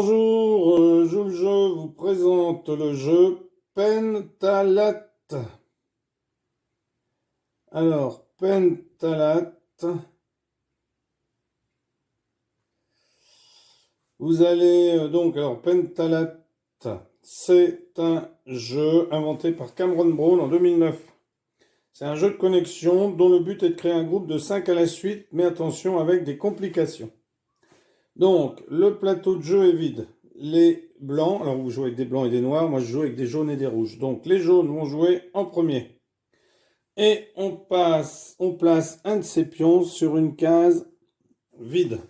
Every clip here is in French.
Bonjour, Jules Jeu vous présente le jeu Pentalate. Alors, Pentalate, vous allez Pentalate, c'est un jeu inventé par Cameron Brown en 2009. C'est un jeu de connexion dont le but est de créer un groupe de 5 à la suite, mais attention avec des complications. Donc, le plateau de jeu est vide. Les blancs, alors vous jouez avec des blancs et des noirs, moi je joue avec des jaunes et des rouges. Donc, les jaunes vont jouer en premier. Et on place un de ces pions sur une case vide.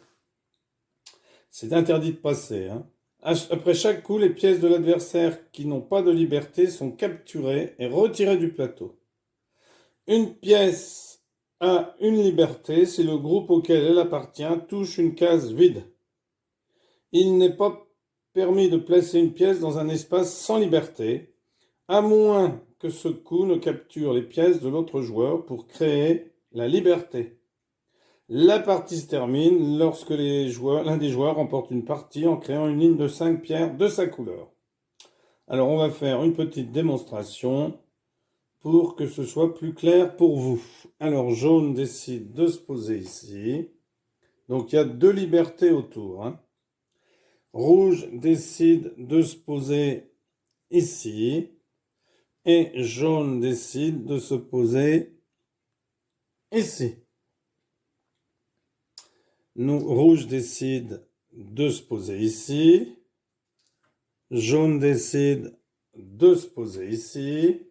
C'est interdit de passer, hein. Après chaque coup, les pièces de l'adversaire qui n'ont pas de liberté sont capturées et retirées du plateau. Une pièce a une liberté si le groupe auquel elle appartient touche une case vide. Il n'est pas permis de placer une pièce dans un espace sans liberté, à moins que ce coup ne capture les pièces de l'autre joueur pour créer la liberté. La partie se termine lorsque l'un des joueurs remporte une partie en créant une ligne de 5 pierres de sa couleur. Alors on va faire une petite démonstration pour que ce soit plus clair pour vous. Alors jaune décide de se poser ici. Donc il y a 2 libertés autour, hein. Rouge décide de se poser ici. Et jaune décide de se poser ici. Rouge décide de se poser ici. Jaune décide de se poser ici.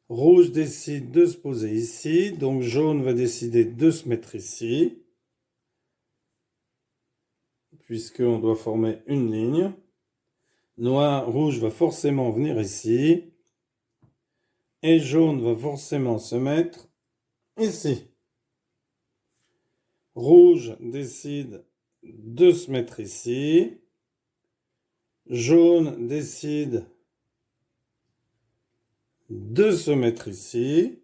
Rouge décide de se poser ici. Donc jaune va décider de se mettre ici, puisqu'on doit former une ligne. Rouge va forcément venir ici. Et jaune va forcément se mettre ici. Rouge décide de se mettre ici. Jaune décide de se mettre ici.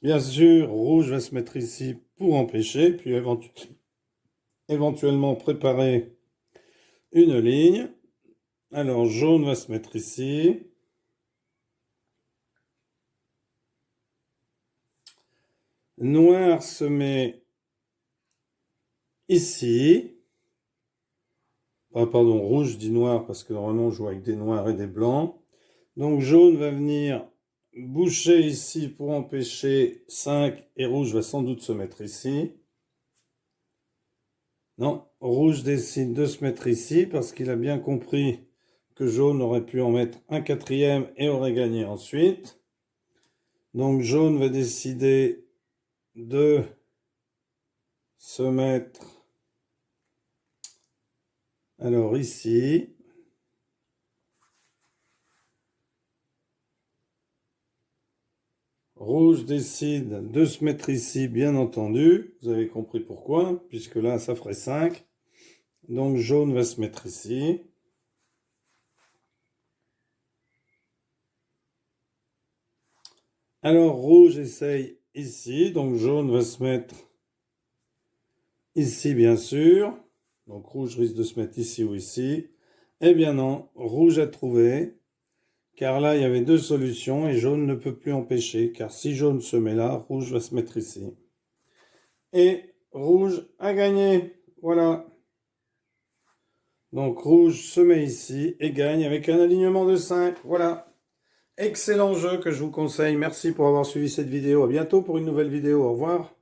Bien sûr, rouge va se mettre ici pour empêcher, puis éventuellement préparer une ligne. Alors, jaune va se mettre ici. Noir se met ici. Pardon, rouge, je dis noir parce que normalement on joue avec des noirs et des blancs. Donc jaune va venir boucher ici pour empêcher 5 et rouge va sans doute se mettre ici. Non, rouge décide de se mettre ici parce qu'il a bien compris que jaune aurait pu en mettre un 4e et aurait gagné ensuite. Donc jaune va décider de se mettre alors ici. Rouge décide de se mettre ici, bien entendu. Vous avez compris pourquoi, puisque là, ça ferait 5. Donc jaune va se mettre ici. Alors rouge essaye ici, donc jaune va se mettre ici, bien sûr. Donc rouge risque de se mettre ici ou ici. Eh bien non, rouge a trouvé. Car là, il y avait 2 solutions et jaune ne peut plus empêcher. Car si jaune se met là, rouge va se mettre ici. Et rouge a gagné. Voilà. Donc rouge se met ici et gagne avec un alignement de 5. Voilà. Excellent jeu que je vous conseille. Merci pour avoir suivi cette vidéo. À bientôt pour une nouvelle vidéo. Au revoir.